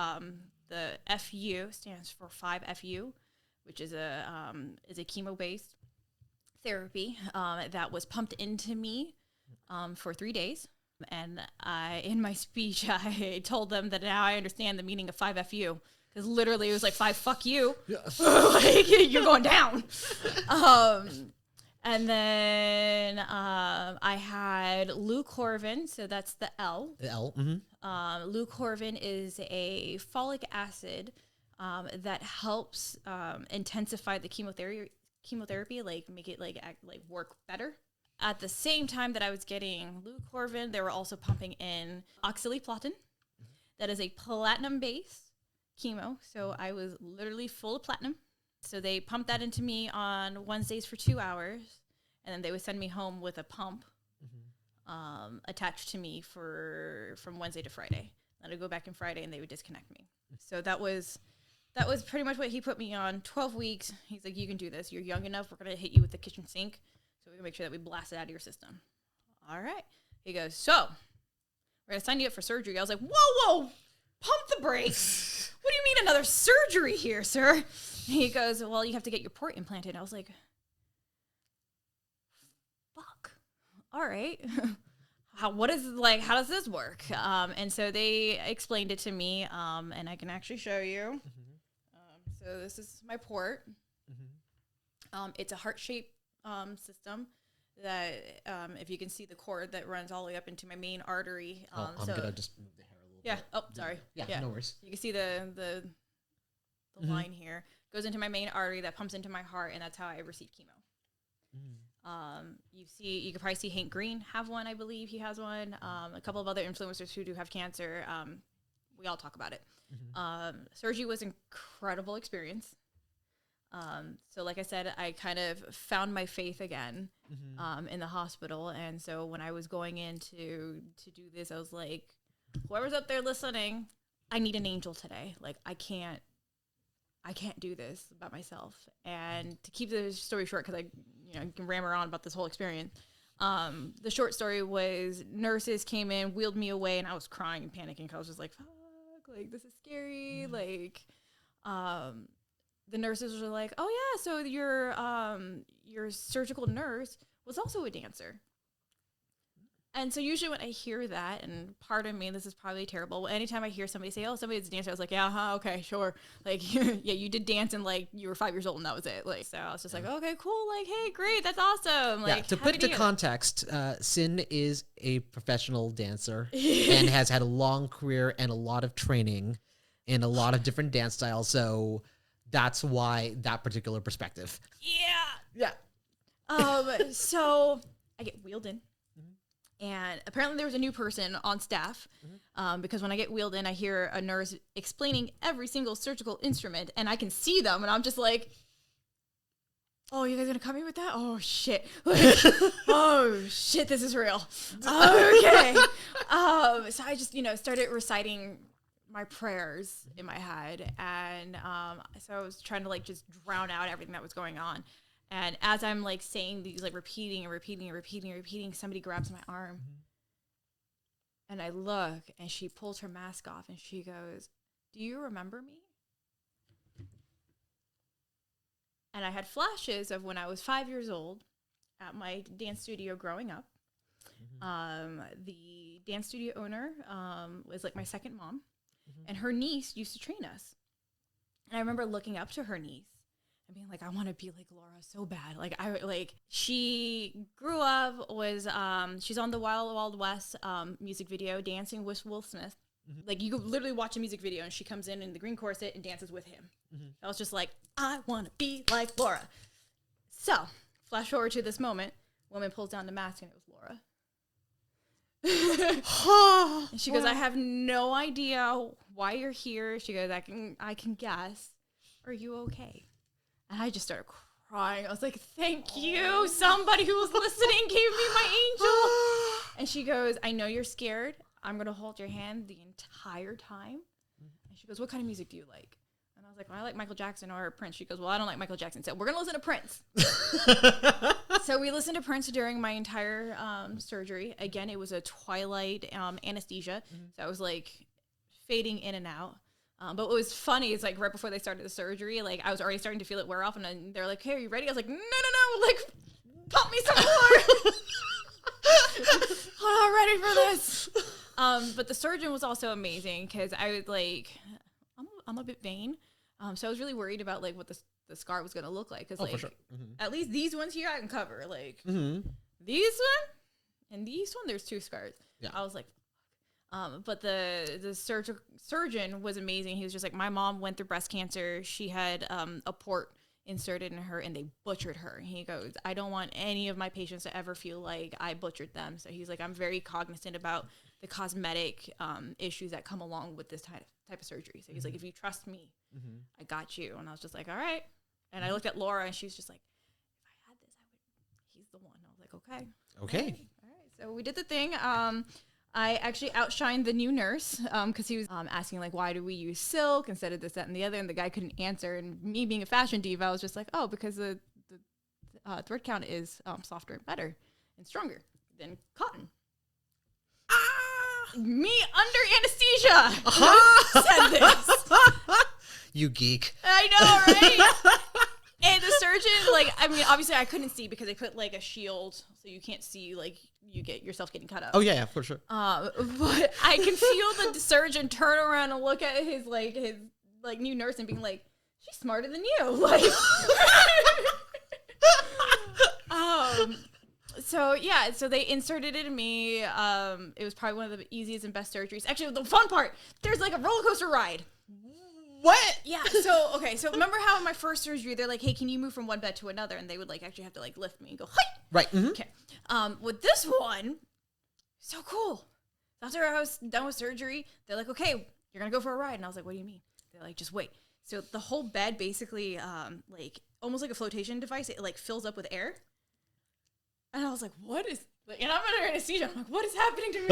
the FU stands for 5FU, which is a chemo-based therapy that was pumped into me for 3 days. And in my speech, I told them that now I understand the meaning of 5FU, because literally it was like 5 fuck you. Yeah. Like, you're going down. And then I had Leucorvin, so that's the L. The L. Leucorvin is a folic acid that helps intensify the chemotherapy, like make it like work better. At the same time that I was getting Leucorvin, they were also pumping in oxaliplatin. That is a platinum-based chemo, so I was literally full of platinum. So they pumped that into me on Wednesdays for 2 hours, and then they would send me home with a pump attached to me from Wednesday to Friday. Then I'd go back on Friday, and they would disconnect me. So that was pretty much what he put me on. 12 weeks. He's like, you can do this. You're young enough. We're going to hit you with the kitchen sink, so we can make sure that we blast it out of your system. All right. He goes, so we're going to sign you up for surgery. I was like, whoa, pump the brakes. What do you mean another surgery here, sir? He goes, well, you have to get your port implanted. I was like, fuck. All right. How does this work? And so they explained it to me, and I can actually show you. So this is my port. It's a heart-shaped system that, if you can see the cord that runs all the way up into my main artery. I'm going to just move the hair a little bit. Yeah. Oh, sorry. Yeah, no worries. You can see the line here. Goes into my main artery that pumps into my heart, and that's how I receive chemo. You could probably see Hank Green have one. I believe he has one. A couple of other influencers who do have cancer. We all talk about it. Surgery was an incredible experience. So like I said, I kind of found my faith again in the hospital. And so when I was going in to do this, I was like, whoever's up there listening, I need an angel today. Like, I can't I can't do this by myself. And to keep the story short, because I can rammer on about this whole experience. The short story was nurses came in, wheeled me away, and I was crying and panicking because I was just like, fuck, like, this is scary. Like, the nurses were like, oh yeah, so your surgical nurse was also a dancer. And so usually when I hear that, and pardon me, this is probably terrible, anytime I hear somebody say, oh, somebody's a dancer, I was like, yeah, okay, sure. Like, yeah, you did dance and like you were 5 years old and that was it. Like, so I was just like, okay, cool. Like, hey, great. That's awesome. Like, to put into context, Cyn is a professional dancer and has had a long career and a lot of training in a lot of different dance styles. So that's why that particular perspective. Yeah. So I get wheeled in. And apparently there was a new person on staff because when I get wheeled in, I hear a nurse explaining every single surgical instrument, and I can see them, and I'm just like, oh, you guys gonna come here with that? Oh, shit. Oh, shit, this is real. Okay. So I just, started reciting my prayers in my head, and so I was trying to, like, just drown out everything that was going on. And as I'm like saying these, like repeating, somebody grabs my arm. And I look and she pulls her mask off and she goes, do you remember me? And I had flashes of when I was 5 years old at my dance studio growing up. The dance studio owner was like my second mom. And her niece used to train us. And I remember looking up to her niece and being like, I want to be like Laura so bad. She grew up, she's on the Wild Wild West music video, Dancing with Will Smith. Like, you could literally watch a music video and she comes in the green corset and dances with him. I was just like, I want to be like Laura. So, flash forward to this moment, woman pulls down the mask and it was Laura. And she goes, I have no idea why you're here. She goes, I can guess. Are you okay? And I just started crying. I was like, thank you. Somebody who was listening gave me my angel. And she goes, I know you're scared. I'm going to hold your hand the entire time. And she goes, what kind of music do you like? And I was like, well, I like Michael Jackson or Prince. She goes, well, I don't like Michael Jackson. So we're going to listen to Prince. So we listened to Prince during my entire surgery. Again, it was a twilight anesthesia. So I was like fading in and out. But what was funny is, like, right before they started the surgery, like, I was already starting to feel it wear off, and then they're like, hey, are you ready? I was like, no, like, pump me some more. I'm not ready for this. But the surgeon was also amazing, because I was, like, I'm a bit vain, so I was really worried about, like, what the scar was going to look like, because, like, for sure. At least these ones here I can cover, like, these one and these one, there's 2 scars. Yeah. I was like, but the surgeon was amazing. He was just like, my mom went through breast cancer. She had a port inserted in her and they butchered her. He goes, I don't want any of my patients to ever feel like I butchered them. So he's like, I'm very cognizant about the cosmetic issues that come along with this type of surgery. So he's like, if you trust me, I got you. And I was just like, all right. And I looked at Laura and she was just like, if I had this, he's the one. I was like, okay. Okay. All right. So we did the thing. I actually outshined the new nurse because he was asking, like, why do we use silk instead of this, that, and the other? And the guy couldn't answer. And me being a fashion diva, I was just like, oh, because the thread count is softer and better and stronger than cotton. Me under anesthesia said this. You geek. I know, right? And the surgeon, like, I mean, obviously I couldn't see because they put, like, a shield so you can't see, like, you get yourself getting cut up. Oh, yeah, for sure. But I can feel the surgeon turn around and look at his new nurse and being like, she's smarter than you. Like, so they inserted it in me. It was probably one of the easiest and best surgeries. Actually, the fun part, there's like a roller coaster ride. What? Yeah. So remember how in my first surgery, they're like, hey, can you move from one bed to another? And they would like actually have to like lift me and go, hi. Right. Mm-hmm. Okay. With this one, so cool. After I was done with surgery, they're like, okay, you're going to go for a ride. And I was like, what do you mean? They're like, just wait. So the whole bed basically, like almost like a flotation device, it like fills up with air. And I was like, what is, like, and I'm under anesthesia. I'm like, what is happening to me?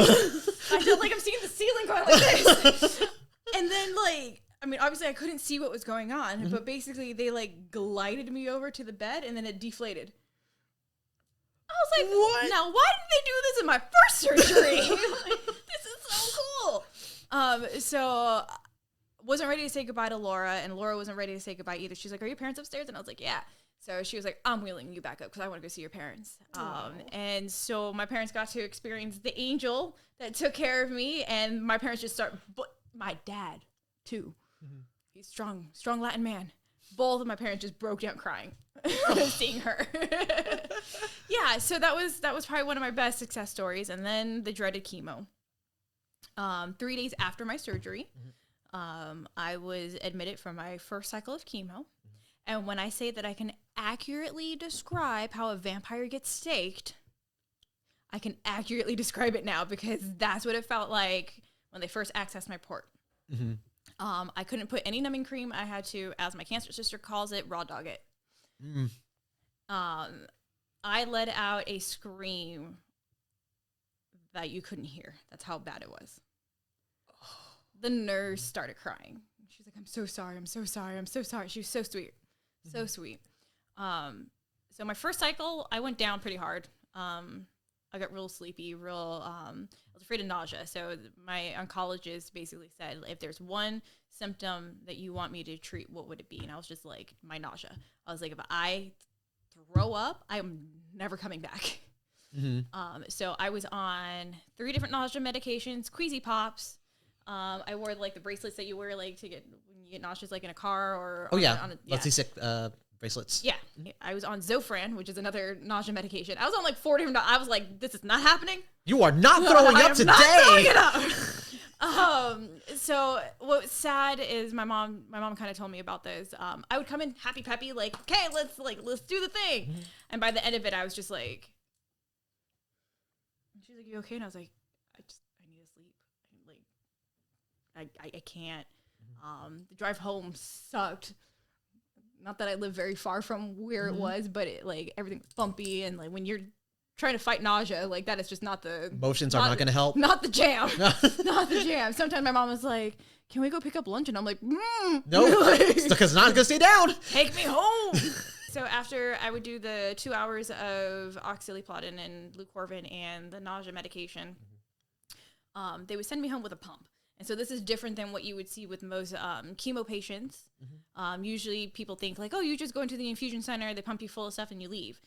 I feel like I'm seeing the ceiling going like this. And then like, I mean, obviously I couldn't see what was going on, but basically they like glided me over to the bed and then it deflated. I was like, what? Now, why didn't they do this in my first surgery? Like, this is so cool. So wasn't ready to say goodbye to Laura, and Laura wasn't ready to say goodbye either. She's like, are your parents upstairs? And I was like, yeah. So she was like, I'm wheeling you back up because I want to go see your parents. And so my parents got to experience the angel that took care of me, and my parents just my dad, too. Mm-hmm. He's strong Latin man. Both of my parents just broke down crying seeing her. Yeah, so that was probably one of my best success stories. And then the dreaded chemo. 3 days after my surgery, I was admitted for my first cycle of chemo. And when I say that I can accurately describe how a vampire gets staked, I can accurately describe it now because that's what it felt like when they first accessed my port. Mm-hmm. I couldn't put any numbing cream. I had to, as my cancer sister calls it, raw dog it. Mm. I let out a scream that you couldn't hear. That's how bad it was. The nurse started crying. She's like, I'm so sorry. I'm so sorry. I'm so sorry. She was so sweet. So sweet. So my first cycle, I went down pretty hard. I got real sleepy, I was afraid of nausea. So my oncologist basically said, if there's one symptom that you want me to treat, what would it be? And I was just like, my nausea. I was like, if I throw up, I'm never coming back. Mm-hmm. So I was on 3 different nausea medications, Queasy Pops. I wore like the bracelets that you wear like to get when you get nauseous, like in a car or let's see sick bracelets. Yeah, I was on Zofran, which is another nausea medication. I was on like 4 different. I was like, this is not happening. You are not throwing up today. Not throwing it up. So what's sad is my mom kind of told me about this. I would come in happy peppy, like, okay, let's do the thing. Mm-hmm. And by the end of it, I was just like, she's like, you okay? And I was like, I need to sleep. I can't. The drive home sucked. Not that I live very far from where it was, but everything was bumpy, and like when you're trying to fight nausea, like that is just not the motions are not going to help. Not the jam. Not the jam. Sometimes my mom was like, "Can we go pick up lunch?" And I'm like, "No, because it's not going to stay down. Take me home." So after I would do the 2 hours of oxaliplatin and Leucorvin and the nausea medication, they would send me home with a pump. And so this is different than what you would see with most chemo patients. Mm-hmm. Usually people think like, oh, you just go into the infusion center, they pump you full of stuff and you leave.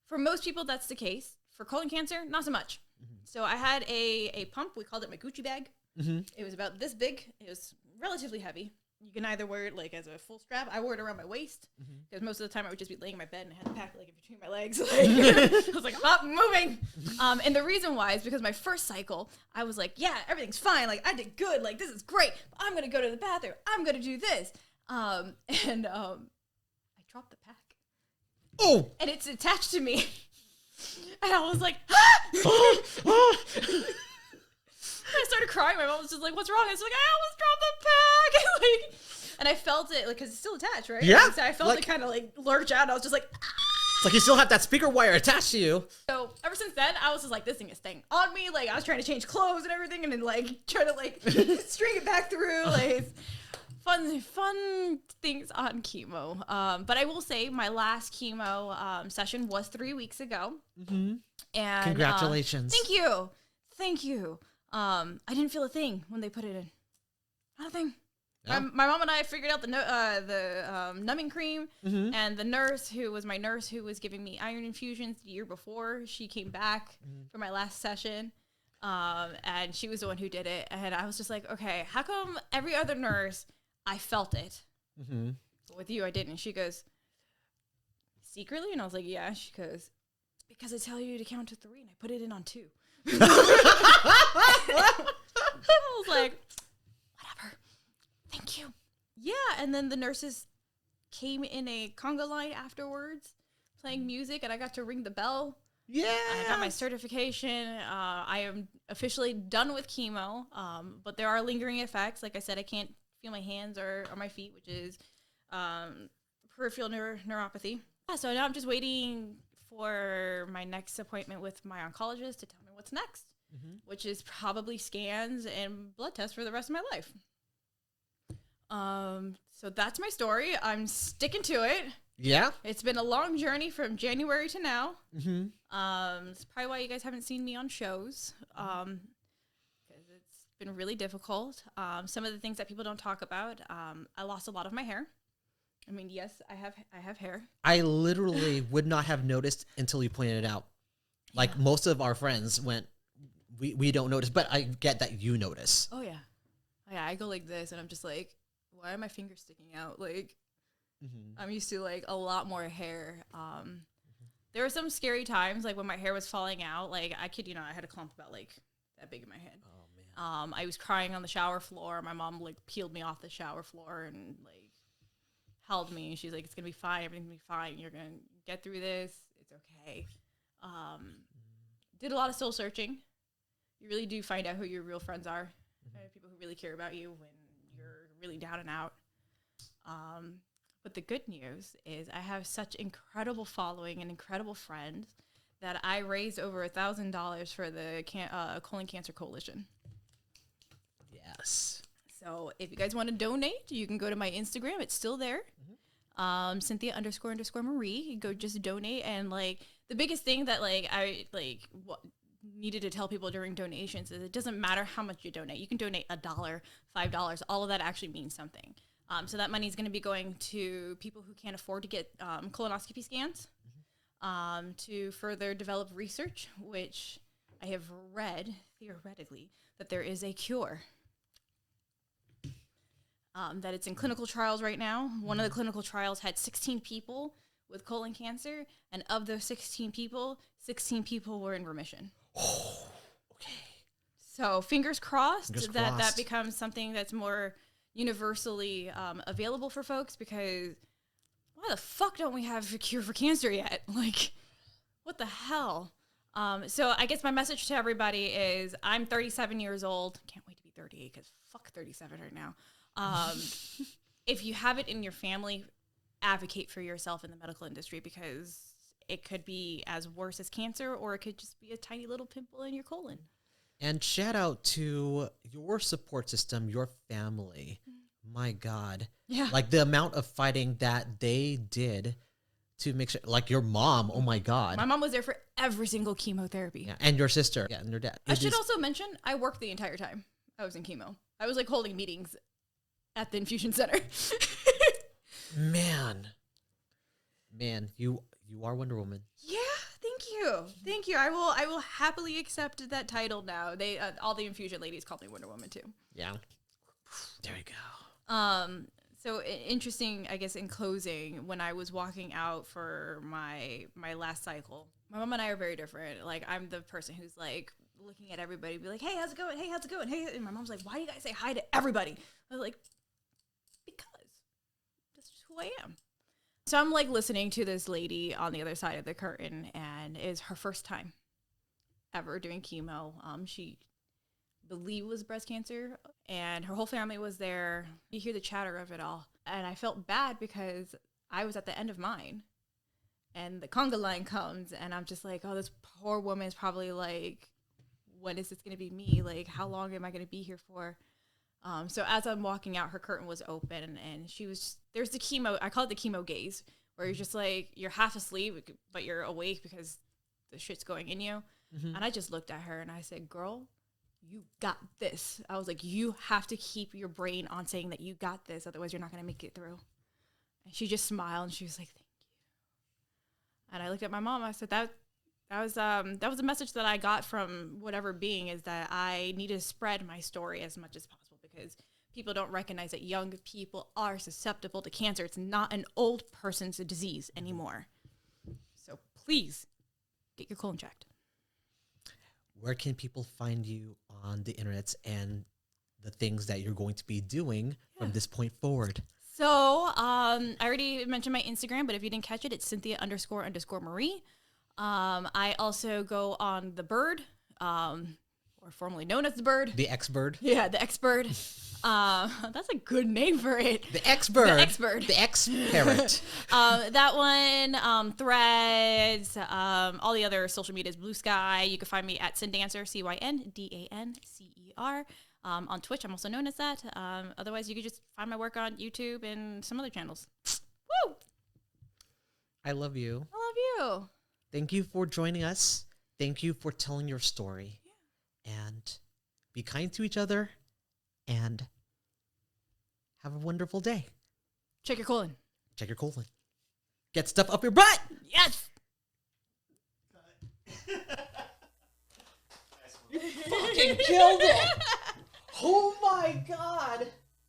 For most people, that's the case. For colon cancer, not so much. Mm-hmm. So I had a pump. We called it my Gucci bag. Mm-hmm. It was about this big. It was relatively heavy. You can either wear it like as a full strap. I wore it around my waist because most of the time I would just be laying in my bed and I had to pack like in between my legs. I was like, I'm not moving. And the reason why is because my first cycle, I was like, yeah, everything's fine. Like I did good. Like this is great. I'm going to go to the bathroom. I'm going to do this. I dropped the pack. Oh! And it's attached to me. And I was like, I started crying. My mom was just like, what's wrong? I was like, I almost dropped the pack. And I felt it, because it's still attached, right? Yeah. So I felt it kind of lurch out. And I was just like, It's like you still have that speaker wire attached to you. So ever since then, I was just like, this thing is staying on me. Like I was trying to change clothes and everything and then try to string it back through. Fun things on chemo. But I will say my last chemo session was 3 weeks ago. Mm-hmm. And congratulations. Thank you. I didn't feel a thing when they put it in. Not a thing. Yeah. My mom and I figured out the numbing cream, and the nurse who was giving me iron infusions the year before, she came back for my last session, and she was the one who did it. And I was just like, okay, how come every other nurse, I felt it, but with you, I didn't? She goes, secretly? And I was like, yeah. She goes, because I tell you to count to 3, and I put it in on 2. I was like, whatever. Thank you. Yeah, and then the nurses came in a conga line afterwards, playing music, and I got to ring the bell. Yeah. I got my certification. I am officially done with chemo, but there are lingering effects. Like I said, I can't feel my hands or my feet, which is peripheral neuropathy. Yeah, so now I'm just waiting for my next appointment with my oncologist to tell me what's next, which is probably scans and blood tests for the rest of my life. So that's my story. I'm sticking to it. Yeah. It's been a long journey from January to now. Mm-hmm. It's probably why you guys haven't seen me on shows. Because it's been really difficult. Some of the things that people don't talk about. I lost a lot of my hair. I mean, yes, I have hair. I literally would not have noticed until you pointed it out. Like most of our friends went, we don't notice, but I get that you notice. Oh yeah. Yeah, I go like this and I'm just like, why are my fingers sticking out? Like, I'm used to like a lot more hair. There were some scary times, like when my hair was falling out. Like I kid you not, I had a clump about like that big in my head. Oh man. I was crying on the shower floor. My mom like peeled me off the shower floor and like held me. She's like, "It's gonna be fine. Everything's gonna be fine. You're gonna get through this. It's okay." Did a lot of soul searching. You really do find out who your real friends are. People who really care about you when you're really down and out. But the good news is I have such incredible following and incredible friends that I raised over $1,000 for the Colon Cancer Coalition. Yes. So if you guys want to donate, you can go to my Instagram. It's still there. Cynthia__Marie. You go just donate. And like the biggest thing that like I like needed to tell people during donations is it doesn't matter how much you donate. You can donate $1, $5. All of that actually means something. So that money is going to be going to people who can't afford to get colonoscopy scans, to further develop research, which I have read theoretically that there is a cure. That it's in clinical trials right now. One of the clinical trials had 16 people with colon cancer, and of those 16 people were in remission. Oh, okay. So fingers crossed that becomes something that's more universally available for folks, because why the fuck don't we have a cure for cancer yet? Like, what the hell? So I guess my message to everybody is I'm 37 years old. Can't wait to be 38 because fuck 37 right now. If you have it in your family, advocate for yourself in the medical industry, because it could be as worse as cancer, or it could just be a tiny little pimple in your colon. And shout out to your support system, your family. My God. Yeah. Like the amount of fighting that they did to make sure, like your mom, oh my God. My mom was there for every single chemotherapy. Yeah, and your sister. Yeah, and your dad. I should also mention, I worked the entire time I was in chemo. I was like holding meetings at the infusion center. Man, you are Wonder Woman. Yeah, thank you. I will happily accept that title now. They all the infusion ladies call me Wonder Woman too. Yeah, there you go. So interesting, I guess, in closing, when I was walking out for my last cycle, my mom and I are very different. Like, I'm the person who's like looking at everybody, be like, "Hey, how's it going? Hey, how's it going? Hey," and my mom's like, "Why do you guys say hi to everybody?" I was like, because that's just who I am. So I'm like listening to this lady on the other side of the curtain, and it's her first time ever doing chemo. She believe was breast cancer, and her whole family was there. You hear the chatter of it all, and I felt bad because I was at the end of mine, and the conga line comes, and I'm just like, oh, this poor woman is probably like, when is this going to be me? Like, how long am I going to be here for? So as I'm walking out, her curtain was open, and she was just, there's the chemo, I call it the chemo gaze, where you're just like, you're half asleep, but you're awake because the shit's going in you. Mm-hmm. And I just looked at her and I said, girl, you got this. I was like, you have to keep your brain on saying that you got this, otherwise you're not going to make it through. And she just smiled and she was like, thank you. And I looked at my mom. I said, that was a message that I got from whatever being, is that I need to spread my story as much as possible, because people don't recognize that young people are susceptible to cancer. It's not an old person's disease anymore. So please get your colon checked. Where can people find you on the internet and the things that you're going to be doing from this point forward? So I already mentioned my Instagram, but if you didn't catch it, it's Cynthia__Marie. I also go on The Bird, or formerly known as The Bird. The X-Bird? Yeah, The X-Bird. That's a good name for it. The X-Bird. The X-Bird. The X-Parrot. That one, Threads, all the other social medias, Blue Sky. You can find me at Syndancer, Cyndancer. On Twitch, I'm also known as that. Otherwise, you could just find my work on YouTube and some other channels. Woo! I love you. I love you. Thank you for joining us. Thank you for telling your story. Yeah. And be kind to each other. And have a wonderful day. Check your colon. Check your colon. Get stuff up your butt. Yes. You fucking killed it. Oh my God.